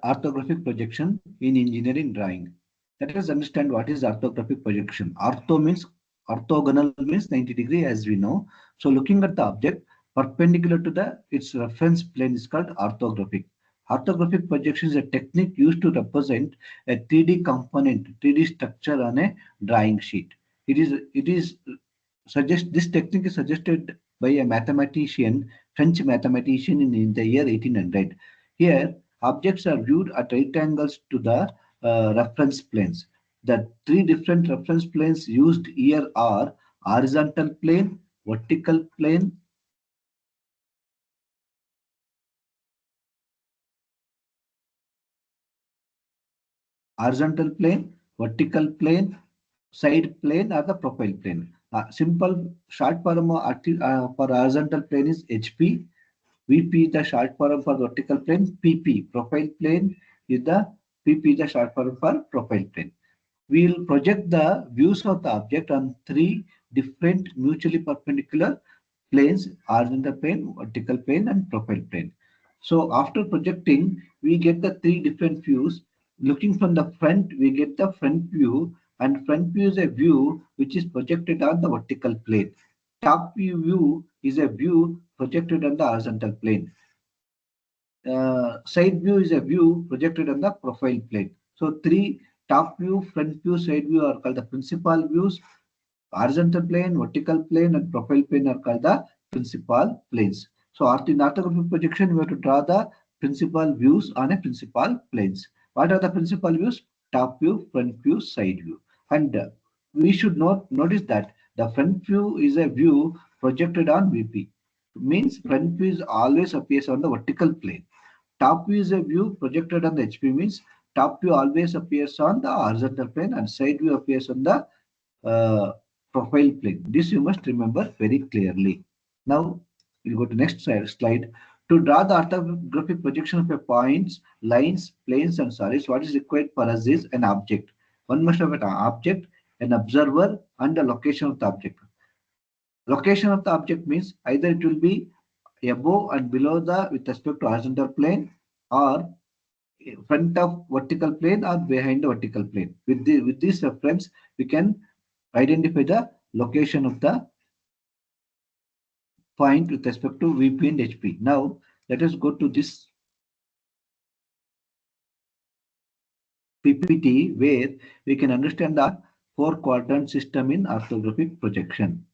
orthographic projection in engineering drawing. Let us understand what is orthographic projection. Ortho means orthogonal means 90-degree as we know. So looking at the object perpendicular to the its reference plane is called orthographic. Orthographic projection is a technique used to represent a 3D component, 3D structure on a drawing sheet. It is this technique is suggested by a mathematician, French mathematician in the year 1800. Here, objects are viewed at right angles to the reference planes. The three different reference planes used here are horizontal plane, vertical plane, horizontal plane, vertical plane, side plane, or the profile plane. Simple short form for horizontal plane is HP. VP is the short form for vertical plane. PP, profile plane, is the PP is the short form for profile plane. We will project the views of the object on three different mutually perpendicular planes: horizontal plane, vertical plane, and profile plane. So after projecting, we get the three different views. Looking from the front, we get the front view, and front view is a view which is projected on the vertical plane. Top view is a view projected on the horizontal plane. Side view is a view projected on the profile plane. So three: top view, front view, side view are called the principal views. Horizontal plane, vertical plane, and profile plane are called the principal planes. So in orthographic projection, we have to draw the principal views on a principal planes. What are the principal views? Top view, front view, side view. And we should notice that the front view is a view projected on VP. Means front view is always appears on the vertical plane. Top view is a view projected on the HP, means top view always appears on the horizontal plane and side view appears on the uh, profile plane. This you must remember very clearly. Now we'll go to next slide. To draw the orthographic projection of a points, lines, planes, and solids, what is required for us is an object. One must have an object, an observer, and the location of the object. Location of the object means either it will be above and below the with respect to horizontal plane, or front of vertical plane, or behind the vertical plane. With this reference, we can identify the location of the point with respect to VP and HP. Now let us go to this PPT where we can understand the four quadrant system in orthographic projection.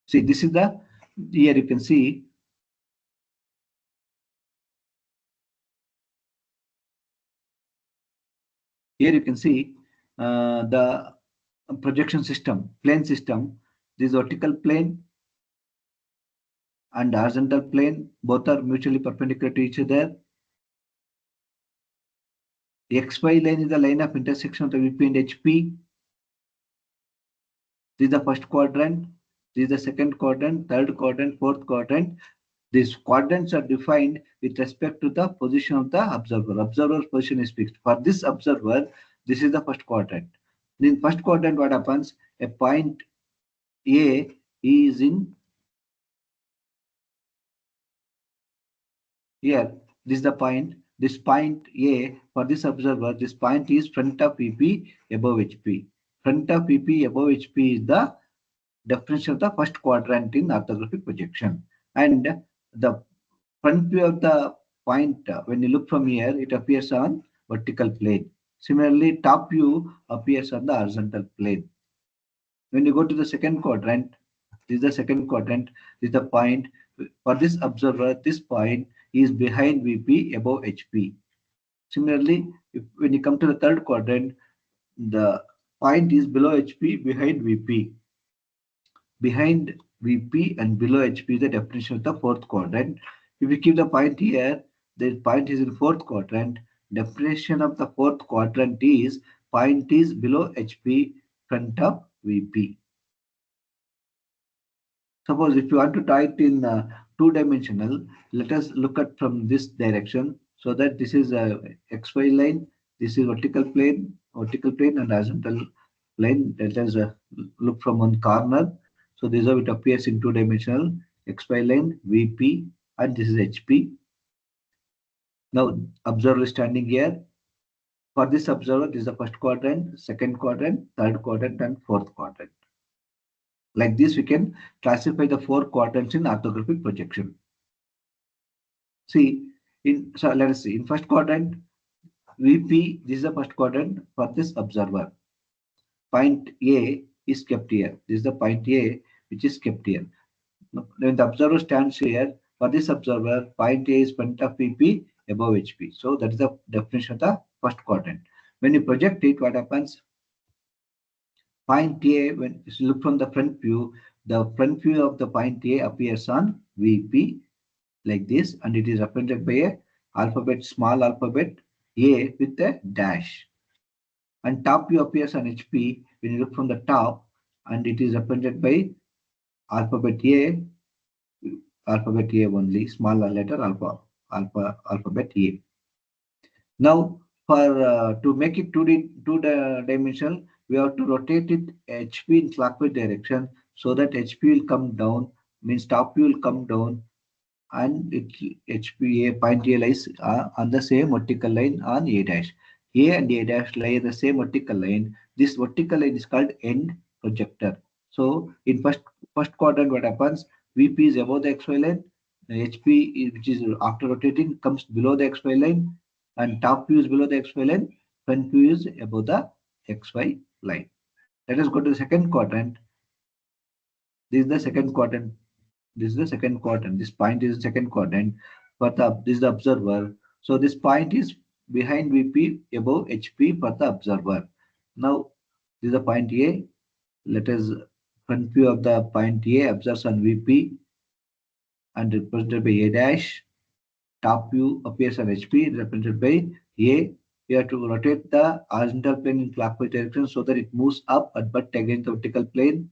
See, this is the, here you can see, here you can see the projection system, plane system. This vertical plane and horizontal plane, both are mutually perpendicular to each other. XY line is the line of intersection of the VP and HP. This is the first quadrant. This is the second quadrant, third quadrant, fourth quadrant. These quadrants are defined with respect to the position of the observer. Observer's position is fixed. For this observer, this is the first quadrant. In first quadrant, what happens? A point A is in here. This is the point. This point A for this observer, this point is front of VP above HP. Front of VP above HP is the definition of the first quadrant in orthographic projection. And the front view of the point, when you look from here, it appears on vertical plane. Similarly, top view appears on the horizontal plane. When you go to the second quadrant, this is the second quadrant, this is the point. For this observer, this point is behind VP above HP. Similarly, when you come to the third quadrant, the point is below HP, behind VP. Behind VP and below HP is the definition of the fourth quadrant. If we keep the point here, the point is in fourth quadrant. Definition of the fourth quadrant is point is below HP, front of VP. Suppose if you want to draw it in two-dimensional, let us look at from this direction. So that this is a XY line, this is vertical plane and horizontal plane. Let us look from one corner. So this is how it appears in two-dimensional. XY line, VP, and this is HP. Now observer is standing here. For this observer, this is the first quadrant, second quadrant, third quadrant, and fourth quadrant. Like this, we can classify the four quadrants in orthographic projection. See, so let us see. In first quadrant, VP, this is the first quadrant for this observer. Point A is kept here. This is the point A which is kept here. When the observer stands here, for this observer, point A is front of VP, above HP. So that is the definition of the first quadrant. When you project it, what happens? Point A, when you look from the front view of the point A appears on VP like this, and it is represented by a alphabet, small alphabet A with a dash. And top view appears on HP when you look from the top, and it is represented by alphabet A only, small letter alphabet A. Now, for to make it two-dimensional, we have to rotate it HP in clockwise direction so that HP will come down, means top view will come down, and HPA point A lies on the same vertical line on A dash. A and A dash lie the same vertical line. This vertical line is called end projector. So in first quadrant, what happens? VP is above the XY line. HP, which is after rotating, comes below the XY line, and top view is below the XY line. Front view is above the XY line. Let us go to the second quadrant. This is the second quadrant. This is the second quadrant. This point is the second quadrant. But this is the observer. So this point is behind VP, above HP for the observer. Now this is the point A. Let us front view of the point A observes on VP and represented by A dash. Top view appears on HP represented by A. We have to rotate the horizontal plane in clockwise direction so that it moves up but against the vertical plane,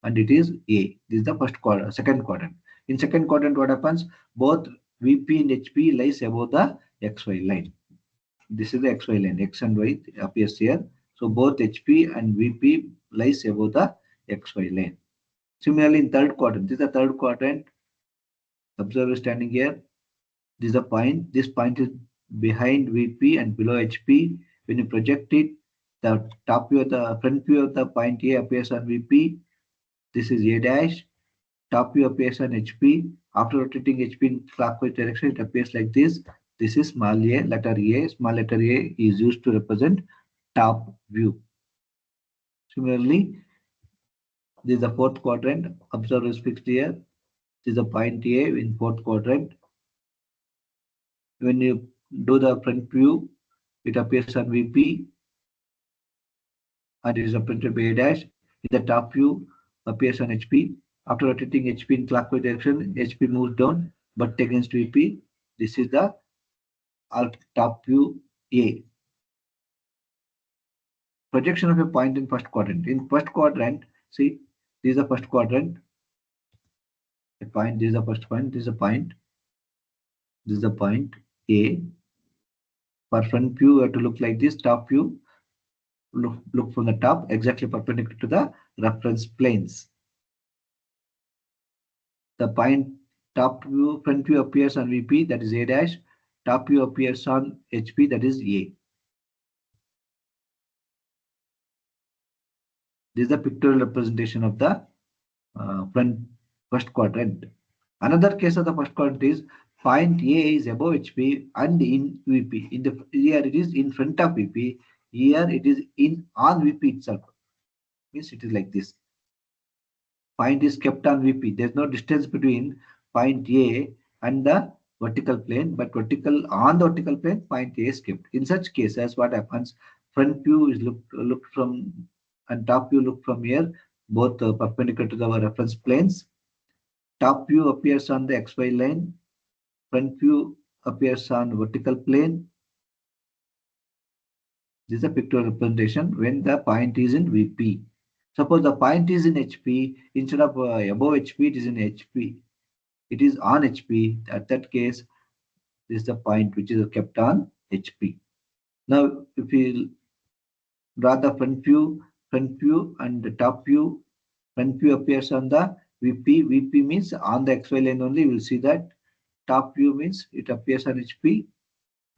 and it is A. This is the second quadrant. In second quadrant, what happens? Both VP and HP lies above the XY line. This is the XY line. X and Y appears here. So both HP and VP lies above the XY line. Similarly, in third quadrant, this is the third quadrant. Observer standing here. This is the point. This point is behind VP and below HP. When you project it, the top view of the front view of the point A appears on VP. This is A dash. Top view appears on HP. After rotating HP in clockwise direction, it appears like this. This is small a, letter A. Small letter A is used to represent top view. Similarly, this is the fourth quadrant. Observer is fixed here. This is the point A in fourth quadrant. When you do the front view, it appears on VP and it is represented by A dash. In the top view, appears on HP. After rotating HP in clockwise direction, HP moves down but against VP. This is the top view A. Projection of a point in first quadrant. In first quadrant, see, this is the first quadrant. A point, this is the first point, this is a point. This is the point A. For front view, we have to look like this. Top view, look from the top, exactly perpendicular to the reference planes. The point top view, front view appears on VP, that is A dash. Top view appears on HP, that is A. This is the pictorial representation of the first quadrant. Another case of the first quadrant is point A is above HP and in VP. Here it is in front of VP. Here it is on VP itself. Means it is like this. Point is kept on VP. There is no distance between point A and the vertical plane, but on the vertical plane, point A is kept. In such cases, what happens? Front view is looked from, and top view look from here, both perpendicular to the reference planes. Top view appears on the XY line. Front view appears on vertical plane. This is a pictorial representation when the point is in VP. Suppose the point is in HP, instead of above HP, it is in HP. It is on HP. At that case, this is the point which is kept on HP. Now, if we draw the front view and the top view, front view appears on the VP. VP means on the XY line only. We will see that. Top view means it appears on HP.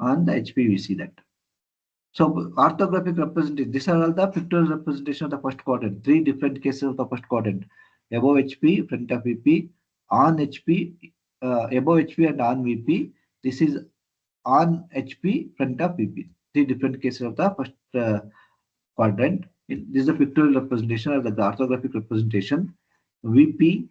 On the HP, we see that. So orthographic representation, these are all the pictorial representation of the first quadrant. Three different cases of the first quadrant. Above HP, front of VP, on HP, above HP and on VP. This is on HP, front of VP. Three different cases of the first quadrant. This is a pictorial representation of the orthographic representation. VP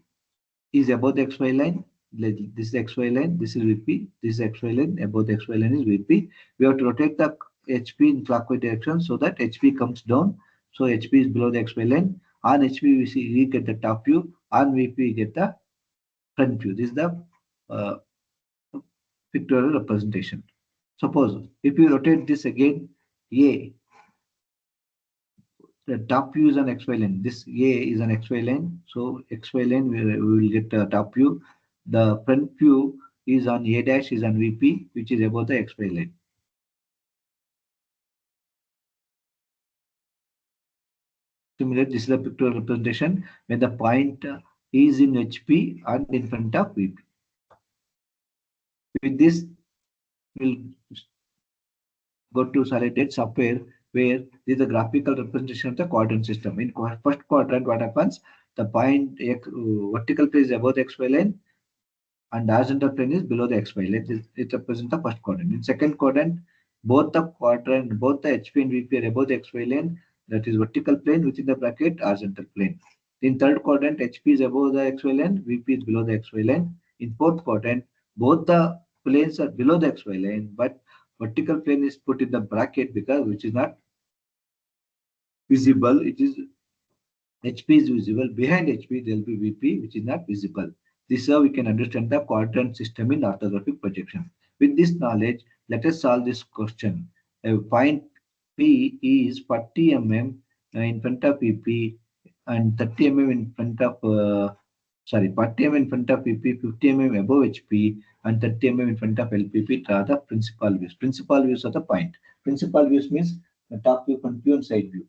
is above the XY line. This is XY line. This is VP. This is XY line. Above the XY line is VP. We have to rotate the HP in clockwise direction so that HP comes down. So HP is below the XY line. On HP we get the top view. On VP we get the front view. This is the pictorial representation. Suppose if you rotate this again, A, the top view is on XY line. This A is on XY line. So XY line we will get the top view. The front view is on A dash is on VP, which is above the XY line. Similarly, this is the pictorial representation when the point is in HP and in front of VP. With this, we'll go to selected software where this is the graphical representation of the quadrant system. In first quadrant, what happens? The point vertical plane is above the XY line and horizontal plane is below the XY line. It represents the first quadrant. In second quadrant, both the HP and VP are above the XY line. That is vertical plane within the bracket horizontal plane. In third quadrant, HP is above the XY line, VP is below the XY line. In fourth quadrant, both the planes are below the XY line, but vertical plane is put in the bracket because which is not visible. It is HP is visible. Behind HP, there will be VP, which is not visible. This is how we can understand the quadrant system in orthographic projection. With this knowledge, let us solve this question. Find P is 40 mm in front of VP and 30 mm in front of 40 mm in front of VP, 50 mm above HP, and 30 mm in front of LPP. Draw the principal views. Principal views of the point. Principal views means the top view, front view, and side view.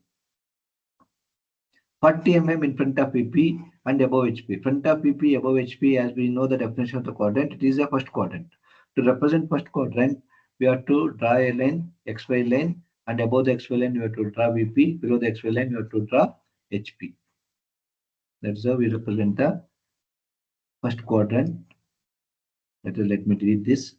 40 mm in front of VP and above HP. Front of VP, above HP, as we know the definition of the quadrant, it is a first quadrant. To represent first quadrant, we have to draw a line, XY line, and above the XY line, we have to draw VP. Below the XY line, we have to draw HP. That's how we represent the first quadrant. Let me delete this.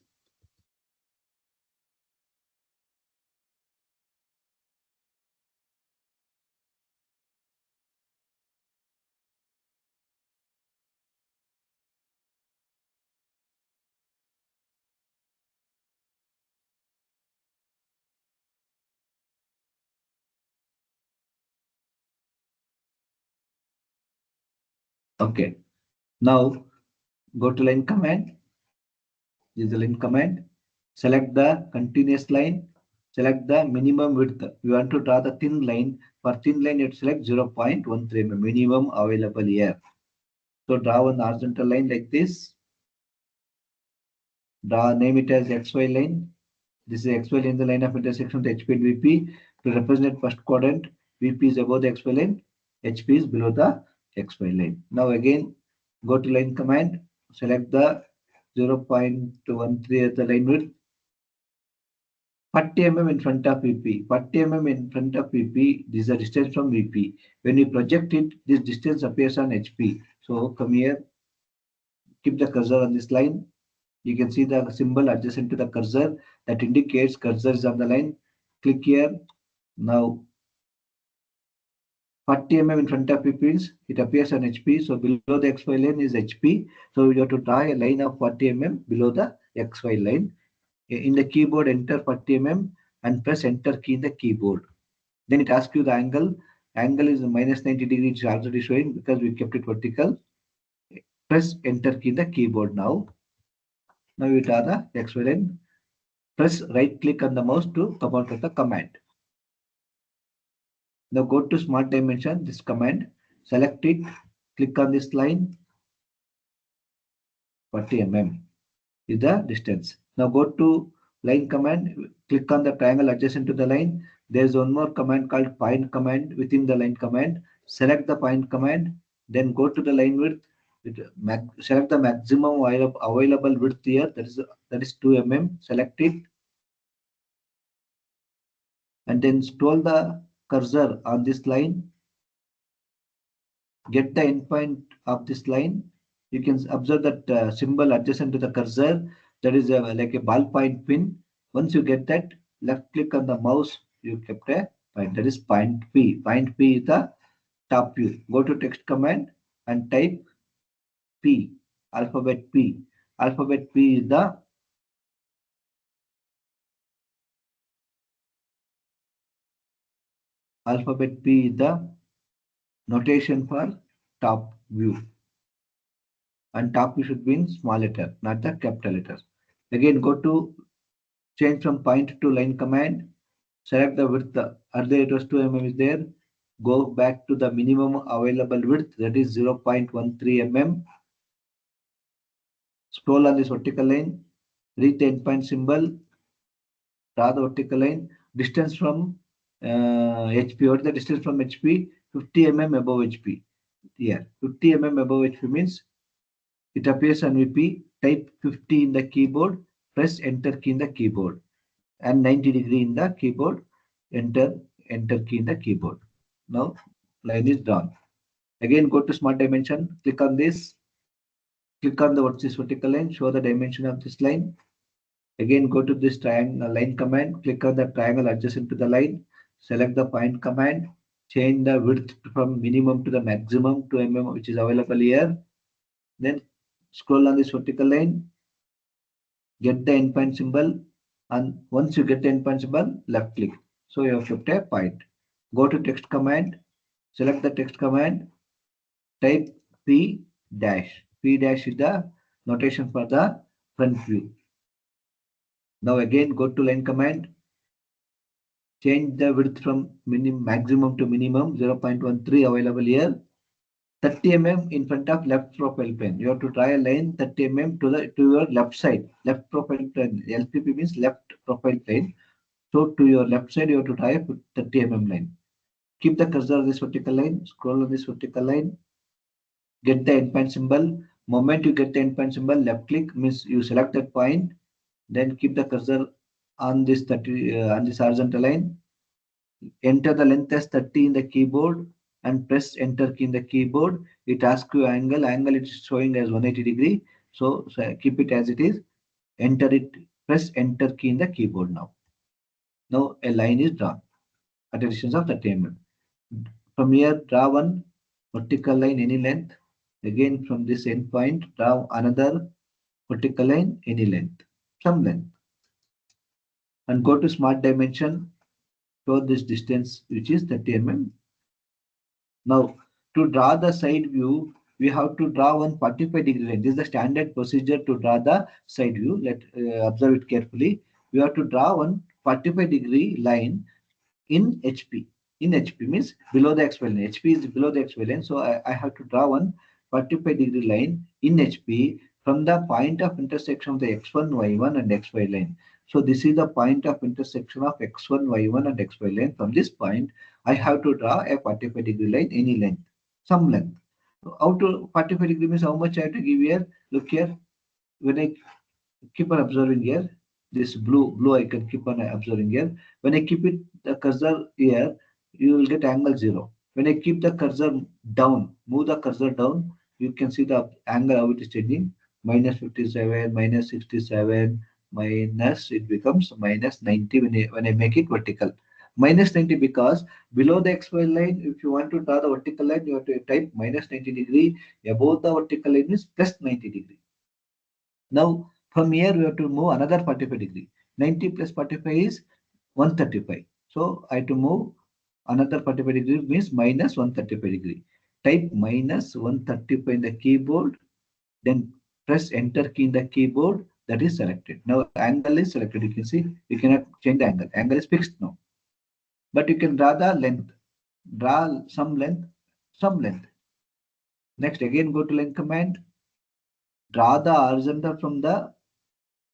Okay. Now go to line command. This is the line command. Select the continuous line. Select the minimum width. We want to draw the thin line. For thin line, you select 0.13 mm, minimum available here. So draw one horizontal line like this. Name it as XY line. This is XY line, the line of intersection of HP and VP. To represent first quadrant, VP is above the XY line, HP is below the XY line. Now again, go to line command. Select the 0.13 as the line width. 40 mm in front of VP. 40 mm in front of VP. This is the distance from VP. When you project it, this distance appears on HP. So come here, keep the cursor on this line. You can see the symbol adjacent to the cursor that indicates cursor is on the line. Click here. Now 40 mm in front of VP is it appears on HP. So below the XY line is HP. So you have to draw a line of 40 mm below the XY line. In the keyboard, enter 40 mm and press enter key in the keyboard. Then it asks you the angle. Angle is minus 90 degrees. It's already showing because we kept it vertical. Press enter key in the keyboard now. Now you draw the XY line. Press right click on the mouse to come out of the command. Now go to smart dimension, this command, select it, click on this line, 40 mm is the distance. Now go to line command, click on the triangle adjacent to the line. There is one more command called point command within the line command. Select the point command, then go to the line width. Select the maximum available width here, that is 2 mm. Select it and then scroll the cursor on this line. Get the endpoint of this line. You can observe that symbol adjacent to the cursor. That is like a ballpoint pin. Once you get that, left click on the mouse. You kept a point. That is point P. Point P is the top view. Go to text command and type P. Alphabet P. Alphabet P is the notation for top view. And top view should be in small letter, not the capital letter. Again, go to change from point to line command. Select the width. Earlier it was 2 mm is there. Go back to the minimum available width, that is 0.13 mm. Scroll on this vertical line, reach the endpoint symbol, draw the vertical line. Distance from HP. What is the distance from HP? 50 mm above HP. Here, 50 mm above HP means it appears on VP. Type 50 in the keyboard, press enter key in the keyboard, and 90° in the keyboard. Enter key in the keyboard. Now line is drawn. Again go to smart dimension, click on this, click on this vertical line, show the dimension of this line. Again go to this triangle line command, click on the triangle adjacent to the line, select the point command, change the width from minimum to the maximum 2 mm which is available here. Then scroll on this vertical line, get the endpoint symbol, and once you get the endpoint symbol, left click. So you have kept a point. Go to text command, select the text command, type P dash. P dash is the notation for the front view. Now again go to line command, change the width from maximum to minimum 0.13 available here. 30 mm in front of left profile plane. You have to draw a line 30 mm to your left side. Left profile plane. LPP means left profile plane. So to your left side, you have to draw a 30 mm line. Keep the cursor on this vertical line. Scroll on this vertical line. Get the endpoint symbol. Moment you get the endpoint symbol, left click means you select that point. Then keep the cursor on this 30 on this horizontal line. Enter the length as 30 in the keyboard and press enter key in the keyboard. It asks you angle. Angle it is showing as 180°. So keep it as it is. Enter it. Press enter key in the keyboard now. Now a line is drawn at a distance of 30 mm. From here, draw one vertical line any length. Again, from this end point, draw another vertical line any length, some length. And go to smart dimension, show this distance which is 30 mm. Now, to draw the side view, we have to draw one 45° line. This is the standard procedure to draw the side view. Let observe it carefully. We have to draw one 45° line in HP. In HP means below the XY line. HP is below the XY line. So I have to draw one 45° line in HP from the point of intersection of the X1, Y1 and XY line. So this is the point of intersection of X1, Y1 and XY line. From this point, I have to draw a 45° line, any length, some length. So how to 45° means how much I have to give here? Look here. When I keep on observing here, this blue icon keep on observing here. When I keep it the cursor here, you will get angle 0. When I keep the cursor down, move the cursor down, you can see the angle how it is changing. Minus 57, minus 67, minus it becomes minus 90 when I make it vertical. Minus 90 because below the XY line, if you want to draw the vertical line, you have to type minus 90°. Above the vertical line is plus 90°. Now from here we have to move another 45°. 90 plus 45 is 135. So I have to move another 45° means minus 135°. Type minus 135 in the keyboard, then press enter key in the keyboard. That is selected. Now angle is selected. You can see you cannot change the angle. Angle is fixed now. But you can draw the length. draw some length, some length. Next, again go to line command, draw the horizontal from the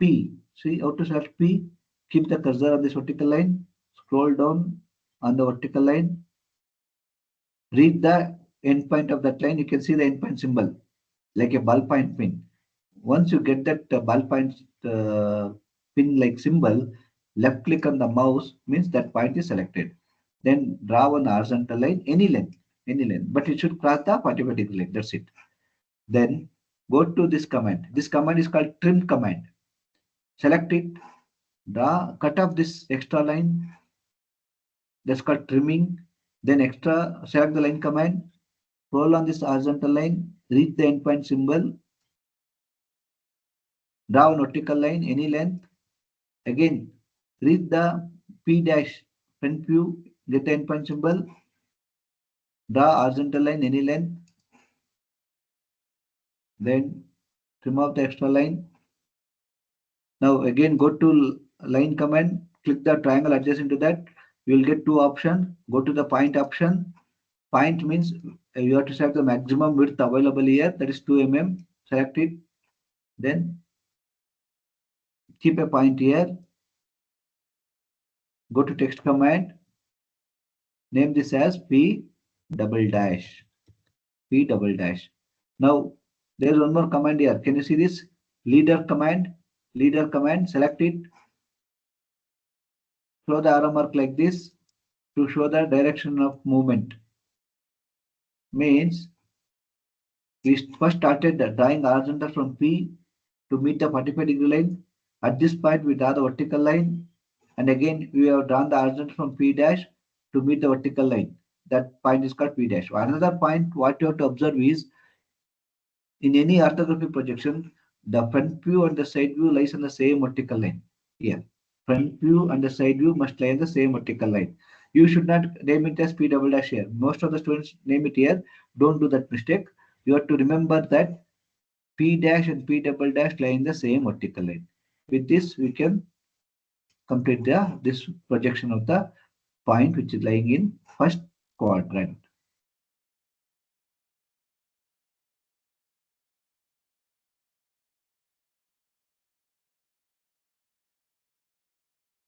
P. See how to select P. Keep the cursor on this vertical line. Scroll down on the vertical line. Read the endpoint of that line. You can see the endpoint symbol like a ballpoint pin. Once you get that ballpoint pin like symbol, left click on the mouse means that point is selected. Then draw one horizontal line, any length, but it should cross the 45 degree line. That's it. Then go to this command. This command is called trim command. Select it, cut off this extra line. That's called trimming. Then select the line command, scroll on this horizontal line, reach the endpoint symbol, draw a vertical line, any length. Again, read the P dash front view, get the endpoint symbol, draw horizontal line, any length. Then trim off the extra line. Now again go to line command, click the triangle adjacent to that. You will get two options. Go to the point option. Point means you have to select the maximum width available here, that is 2 mm. Select it. Then keep a point here. Go to text command. Name this as P double dash. P double dash. Now there is one more command here. Can you see this? Leader command. Leader command. Select it. Show the arrow mark like this to show the direction of movement. Means we first started drawing horizontal from P to meet the 45 degree line. At this point, we draw the vertical line, and again we have drawn the horizontal from P dash to meet the vertical line. That point is called P dash. Another point what you have to observe is in any orthographic projection, the front view and the side view lies on the same vertical line. Here, front view and the side view must lie on the same vertical line. You should not name it as P double dash here. Most of the students name it here. Don't do that mistake. You have to remember that P dash and P double dash lie in the same vertical line. With this, we can complete this projection of the point which is lying in first quadrant.